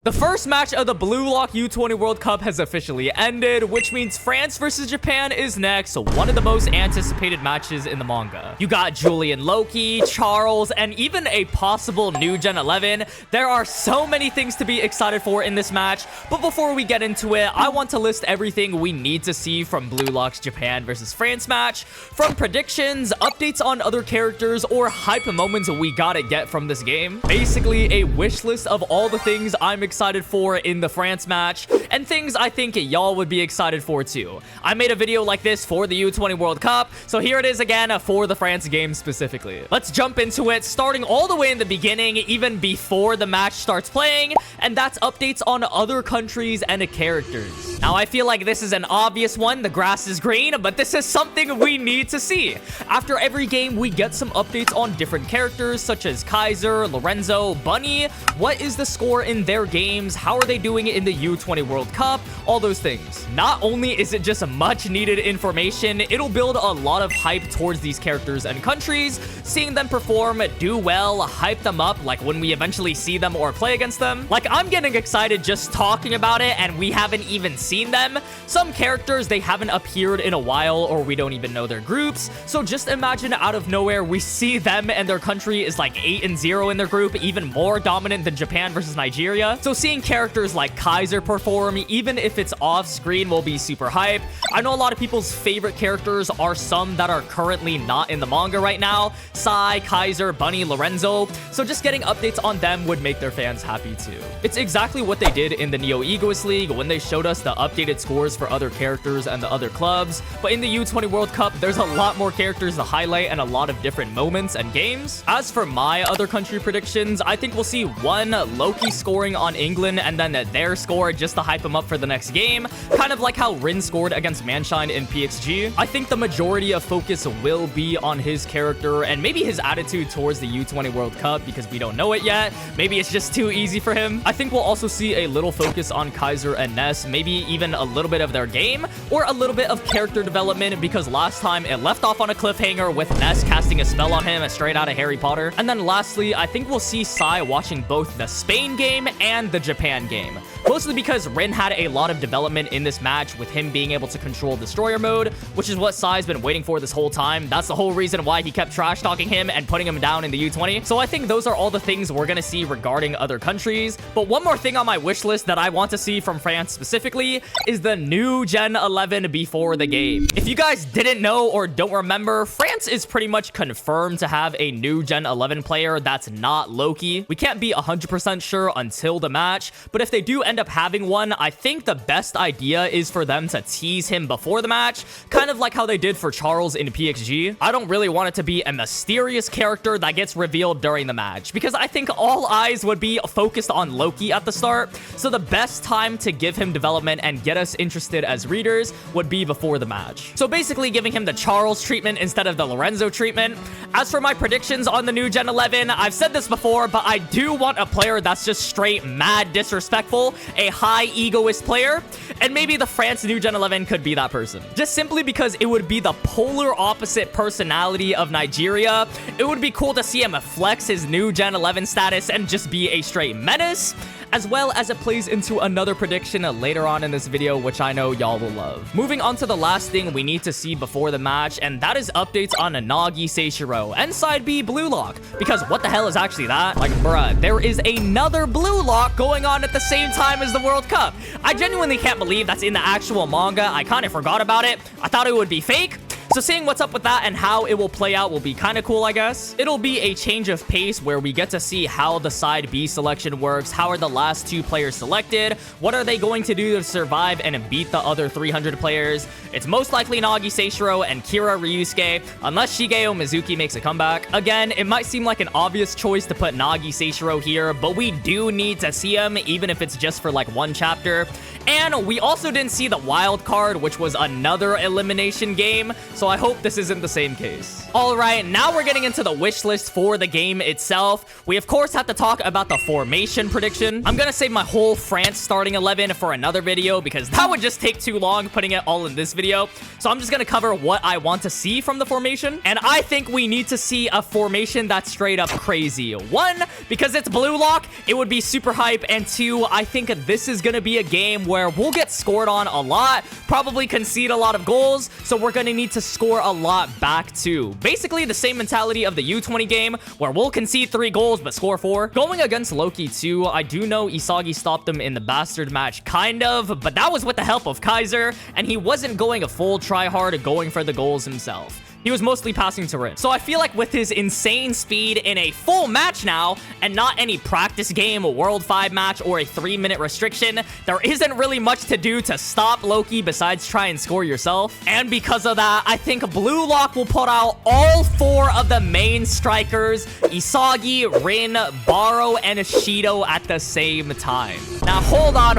The first match of the Bluelock U20 World Cup has officially ended, which means France versus Japan is next, one of the most anticipated matches in the manga. You got Julian, Loki, Charles, and even a possible new Gen 11. There are so many things to be excited for in this match, but before we get into it, I want to list everything we need to see from Bluelock's Japan versus France match, from predictions, updates on other characters, or hype moments we gotta get from this game. Basically, a wish list of all the things I'm excited for in the France match, and things I think y'all would be excited for too. I made a video like this for the U20 World Cup, so here it is again for the France game specifically. Let's jump into it, starting all the way in the beginning, even before the match starts playing, and that's updates on other countries and characters. Now, I feel like this is an obvious one, the grass is green, but this is something we need to see. After every game, we get some updates on different characters, such as Kaiser, Lorenzo, Bunny. What is the score in their games? How are they doing in the U20 World Cup? All those things. Not only is it just much needed information, it'll build a lot of hype towards these characters and countries. Seeing them perform, do well, hype them up, like when we eventually see them or play against them. Like, I'm getting excited just talking about it, and we haven't even seen them. Some characters, they haven't appeared in a while, or we don't even know their groups. So just imagine out of nowhere, we see them and their country is like 8-0 in their group, even more dominant than Japan versus Nigeria. So seeing characters like Kaiser perform, even if it's off screen, will be super hype. I know a lot of people's favorite characters are some that are currently not in the manga right now. Sai, Kaiser, Bunny, Lorenzo. So just getting updates on them would make their fans happy too. It's exactly what they did in the Neo Egoist League when they showed us the updated scores for other characters and the other clubs. But in the U20 World Cup, there's a lot more characters to highlight and a lot of different moments and games. As for my other country predictions, I think we'll see one Loki scoring on England and then their score just to hype them up for the next game, kind of like how Rin scored against Munchen in PXG. I think the majority of focus will be on his character and maybe his attitude towards the U20 World Cup, because we don't know it yet. Maybe it's just too easy for him. I think we'll also see a little focus on Kaiser and Ness, maybe even a little bit of their game or a little bit of character development, because last time it left off on a cliffhanger with Ness casting a spell on him straight out of Harry Potter. And then lastly, I think we'll see Sai watching both the Spain game and the Japan game. Mostly because Rin had a lot of development in this match with him being able to control Destroyer mode, which is what Sai's been waiting for this whole time. That's the whole reason why he kept trash talking him and putting him down in the U20. So I think those are all the things we're gonna see regarding other countries. But one more thing on my wish list that I want to see from France specifically is the new Gen 11 before the game. If you guys didn't know or don't remember, France is pretty much confirmed to have a new Gen 11 player that's not Loki. We can't be 100% sure until the match, but if they do end up having one, I think the best idea is for them to tease him before the match, kind of like how they did for Charles in PXG. I don't really want it to be a mysterious character that gets revealed during the match, because I think all eyes would be focused on Loki at the start. So the best time to give him development and get us interested as readers would be before the match. So basically giving him the Charles treatment instead of the Lorenzo treatment. As for my predictions on the new Gen 11, I've said this before, but I do want a player that's just straight mad disrespectful, a high egoist player, and maybe the France new Gen 11 could be that person. Just simply because it would be the polar opposite personality of Nigeria. It would be cool to see him flex his new Gen 11 status and just be a straight menace, as well as it plays into another prediction later on in this video, which I know y'all will love. Moving on to the last thing we need to see before the match, and that is updates on Nagi Seishiro and Side B Bluelock, because what the hell is actually that? Like, bruh, there is another Bluelock going on at the same time as the World Cup. I genuinely can't believe that's in the actual manga. I kind of forgot about it. I thought it would be fake. So seeing what's up with that and how it will play out will be kind of cool, I guess. It'll be a change of pace where we get to see how the side B selection works. How are the last two players selected? What are they going to do to survive and beat the other 300 players? It's most likely Nagi Seishiro and Kira Ryusuke, unless Shigeo Mizuki makes a comeback. Again, it might seem like an obvious choice to put Nagi Seishiro here, but we do need to see him, even if it's just for like one chapter. And we also didn't see the wild card, which was another elimination game. So I hope this isn't the same case. All right, now we're getting into the wish list for the game itself. We, of course, have to talk about the formation prediction. I'm gonna save my whole France starting 11 for another video because that would just take too long putting it all in this video. So I'm just gonna cover what I want to see from the formation. And I think we need to see a formation that's straight up crazy. One, because it's Blue Lock, it would be super hype. And two, I think this is gonna be a game where we'll get scored on a lot, probably concede a lot of goals. So we're gonna need to score a lot back too. Basically the same mentality of the U20 game where we'll concede 3 goals but score 4. Going against Loki too, I do know Isagi stopped him in the bastard match kind of, but that was with the help of Kaiser, and he wasn't going a full try hard going for the goals himself. He was mostly passing to Rin. So I feel like with his insane speed in a full match now, and not any practice game, a World 5 match, or a 3-minute restriction, there isn't really much to do to stop Loki besides try and score yourself. And because of that, I think Blue Lock will put out all 4 of the main strikers, Isagi, Rin, Barou, and Shido at the same time. Now, hold on.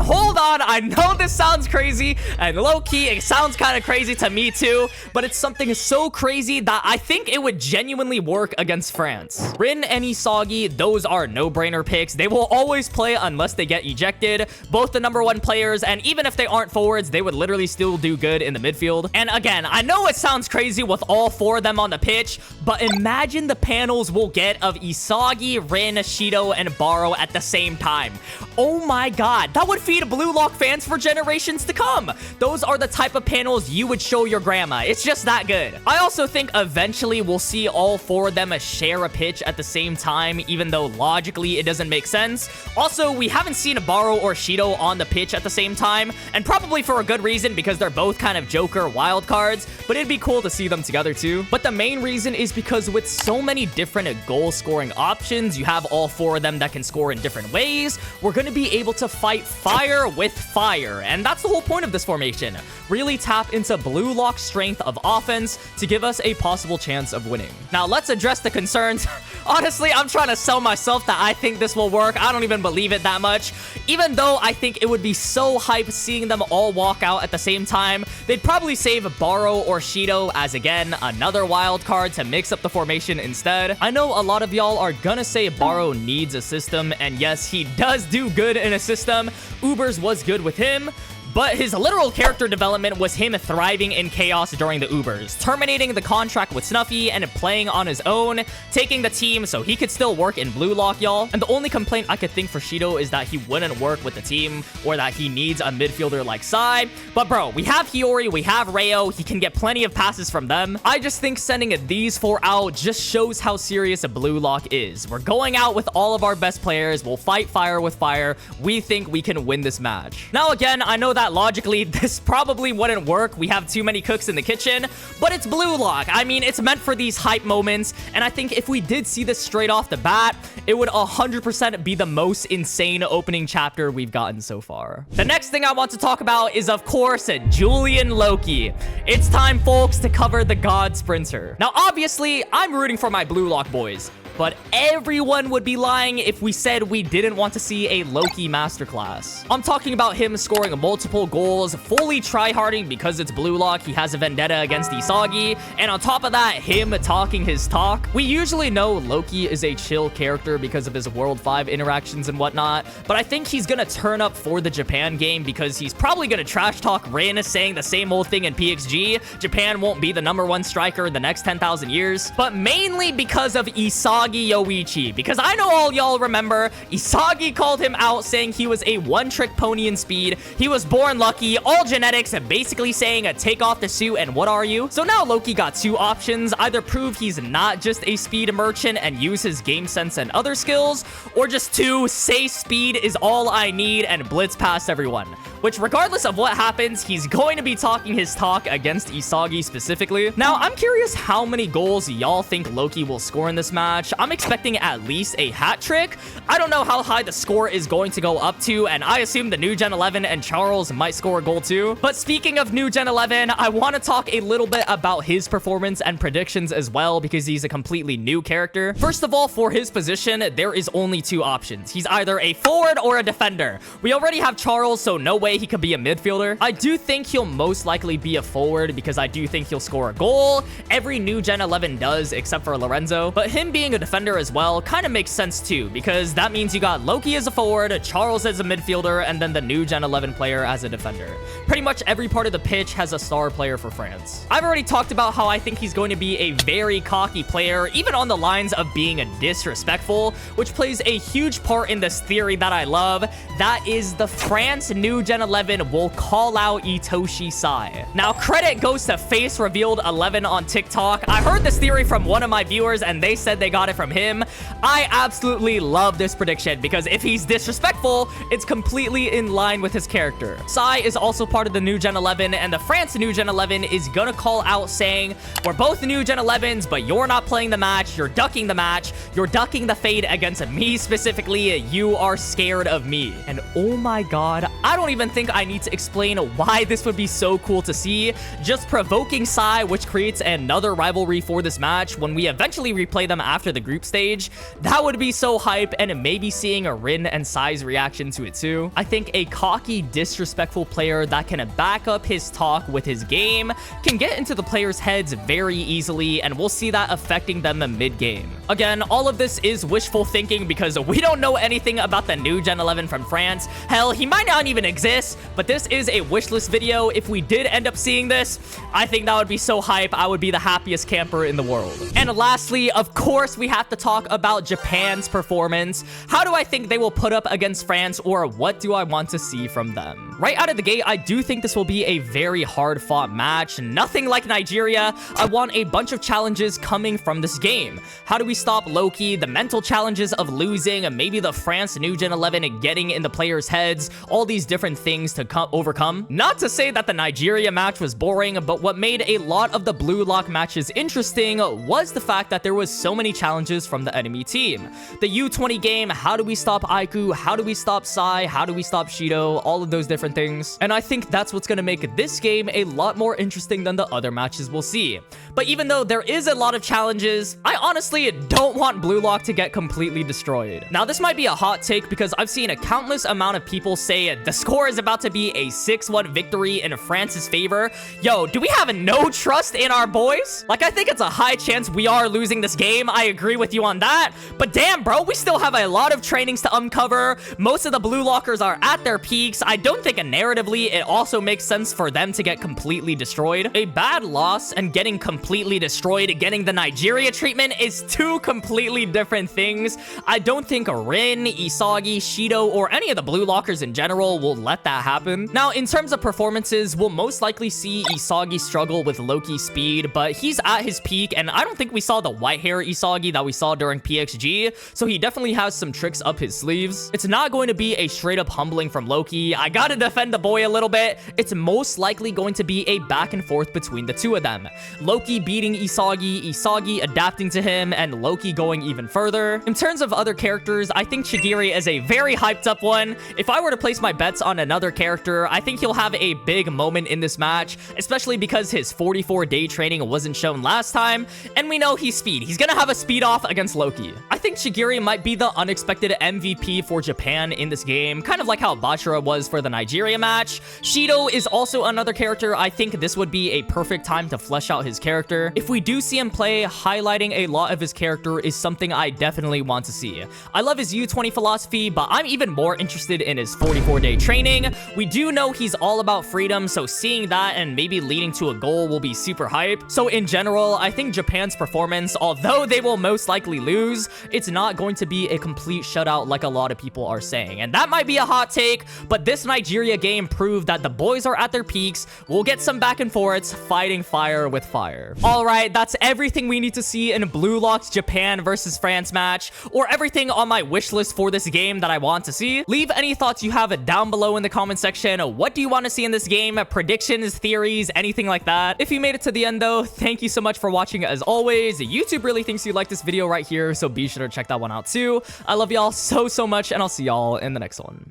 I know this sounds crazy, and low-key, it sounds kind of crazy to me too, but it's something so crazy that I think it would genuinely work against France. Rin and Isagi, those are no-brainer picks. They will always play unless they get ejected. Both the #1 players, and even if they aren't forwards, they would literally still do good in the midfield. And again, I know it sounds crazy with all 4 of them on the pitch, but imagine the panels we'll get of Isagi, Rin, Shido, and Barou at the same time. Oh my god, that would feed Blue Lock fans for generations to come. Those are the type of panels you would show your grandma. It's just that good. I also think eventually we'll see all 4 of them share a pitch at the same time, even though logically it doesn't make sense. Also, we haven't seen a Barou or Shido on the pitch at the same time, and probably for a good reason because they're both kind of Joker wild cards, but it'd be cool to see them together too. But the main reason is because with so many different goal scoring options, you have all 4 of them that can score in different ways, we're going to be able to fight fire with fire, and that's the whole point of this formation. Really tap into Blue Lock's strength of offense to give us a possible chance of winning. Now, let's address the concerns. Honestly, I'm trying to sell myself that I think this will work. I don't even believe it that much. Even though I think it would be so hype seeing them all walk out at the same time, they'd probably save Barou or Shido as, again, another wild card to mix up the formation instead. I know a lot of y'all are gonna say Barou needs a system, and yes, he does do good in a system. Ubers was good with him, but his literal character development was him thriving in chaos during the Ubers, terminating the contract with Snuffy and playing on his own, taking the team so he could still work in Blue Lock, y'all. And the only complaint I could think for Shido is that he wouldn't work with the team, or that he needs a midfielder like Sai. But bro, we have Hiyori, we have Rayo, he can get plenty of passes from them. I just think sending these 4 out just shows how serious a Blue Lock is. We're going out with all of our best players, we'll fight fire with fire, we think we can win this match. Now again, I know that logically this probably wouldn't work, we have too many cooks in the kitchen, but it's Blue Lock. I mean, it's meant for these hype moments, and I think if we did see this straight off the bat, it would 100% be the most insane opening chapter we've gotten so far. The next thing I want to talk about is, of course, Julian Loki. It's time, folks, to cover the God Sprinter. Now, obviously, I'm rooting for my Blue Lock boys, but everyone would be lying if we said we didn't want to see a Loki masterclass. I'm talking about him scoring multiple goals, fully tryharding because it's Blue Lock, he has a vendetta against Isagi, and on top of that, him talking his talk. We usually know Loki is a chill character because of his World 5 interactions and whatnot, but I think he's gonna turn up for the Japan game because he's probably gonna trash talk Rin, saying the same old thing in PXG. Japan won't be the #1 striker in the next 10,000 years, but mainly because of Isagi Yoichi, because I know all y'all remember Isagi called him out saying he was a one-trick pony in speed, he was born lucky, all genetics, and basically saying take off the suit and what are you? So now Loki got 2 options, either prove he's not just a speed merchant and use his game sense and other skills, or just 2, say speed is all I need and blitz past everyone. Which, regardless of what happens, he's going to be talking his talk against Isagi specifically. Now, I'm curious how many goals y'all think Loki will score in this match. I'm expecting at least a hat trick. I don't know how high the score is going to go up to, and I assume the new Gen 11 and Charles might score a goal too. But speaking of new Gen 11, I want to talk a little bit about his performance and predictions as well, because he's a completely new character. First of all, for his position, there is only 2 options. He's either a forward or a defender. We already have Charles, so no way way he could be a midfielder. I do think he'll most likely be a forward because I do think he'll score a goal. Every new Gen 11 does, except for Lorenzo. But him being a defender as well kind of makes sense too, because that means you got Loki as a forward, Charles as a midfielder, and then the new Gen 11 player as a defender. Pretty much every part of the pitch has a star player for France. I've already talked about how I think he's going to be a very cocky player, even on the lines of being disrespectful, which plays a huge part in this theory that I love. That is the France new Gen 11 will call out Itoshi Sai. Now, credit goes to Face Revealed 11 on TikTok. I heard this theory from one of my viewers and they said they got it from him. I absolutely love this prediction because if he's disrespectful, it's completely in line with his character. Sai is also part of the new Gen 11, and the France new Gen 11 is gonna call out saying, we're both new Gen 11s, but you're not playing the match, you're ducking the match, you're ducking the fade against me specifically, you are scared of me. And oh my god, I don't even think I need to explain why this would be so cool to see. Just provoking Sai, which creates another rivalry for this match when we eventually replay them after the group stage. That would be so hype, and maybe seeing a Rin and Sai's reaction to it too. I think a cocky, disrespectful player that can back up his talk with his game can get into the players' heads very easily, and we'll see that affecting them mid-game. Again, all of this is wishful thinking because we don't know anything about the new Gen 11 from France. Hell, he might not even exist, but this is a wishlist video. If we did end up seeing this, I think that would be so hype. I would be the happiest camper in the world. And lastly, of course, we have to talk about Japan's performance. How do I think they will put up against France, or what do I want to see from them? Right out of the gate, I do think this will be a very hard-fought match. Nothing like Nigeria. I want a bunch of challenges coming from this game. How do we stop Loki, the mental challenges of losing, and maybe the France new Gen 11 getting in the players' heads, all these different things to overcome. Not to say that the Nigeria match was boring, but what made a lot of the Blue Lock matches interesting was the fact that there was so many challenges from the enemy team. The U20 game, how do we stop Aiku, how do we stop Sai, how do we stop Shido, all of those different things. And I think that's what's gonna make this game a lot more interesting than the other matches we'll see. But even though there is a lot of challenges, I honestly don't want Blue Lock to get completely destroyed. Now, this might be a hot take because I've seen a countless amount of people say the score is about to be a 6-1 victory in France's favor. Yo, do we have no trust in our boys? Like, I think it's a high chance we are losing this game. I agree with you on that. But damn, bro, we still have a lot of trainings to uncover. Most of the Blue Lockers are at their peaks. I don't think narratively it also makes sense for them to get completely destroyed. A bad loss and getting completely destroyed, getting the Nigeria treatment, is two completely different things. I don't think Rin, Isagi, Shido, or any of the Blue Lockers in general will let that happen. Now, in terms of performances, we'll most likely see Isagi struggle with Loki's speed, but he's at his peak, and I don't think we saw the white hair Isagi that we saw during PXG, so he definitely has some tricks up his sleeves. It's not going to be a straight up humbling from Loki. I gotta defend the boy a little bit. It's most likely going to be a back and forth between the two of them. Loki beating Isagi, Isagi adapting to him, and Loki going even further. In terms of other characters, I think Shigiri is a very hyped up one. If I were to place my bets on another character, I think he'll have a big moment in this match, especially because his 44-day training wasn't shown last time, and we know he's speed. He's gonna have a speed off against Loki. I think Shigiri might be the unexpected MVP for Japan in this game, kind of like how Bachira was for the Nigeria match. Shido is also another character. I think this would be a perfect time to flesh out his character. If we do see him play, highlighting a lot of his character is something I definitely want to see. I love his U20 philosophy, but I'm even more interested in his 44-day training. We do know he's all about freedom, so seeing that and maybe leading to a goal will be super hype. So in general, I think Japan's performance, although they will most likely lose, it's not going to be a complete shutout like a lot of people are saying. And that might be a hot take, but this Nigeria game proved that the boys are at their peaks. We'll get some back and forths, fighting fire with fire. All right, that's everything we need to see in Blue Lock's Japan versus France match, or everything on my wish list for this game that I want to see. Leave any thoughts you have down below in the comment section. What do you want to see in this game? Predictions, theories, anything like that. If you made it to the end though, thank you so much for watching as always. YouTube really thinks you like this video right here, so be sure to check that one out too. I love y'all so much, and I'll see y'all in the next one.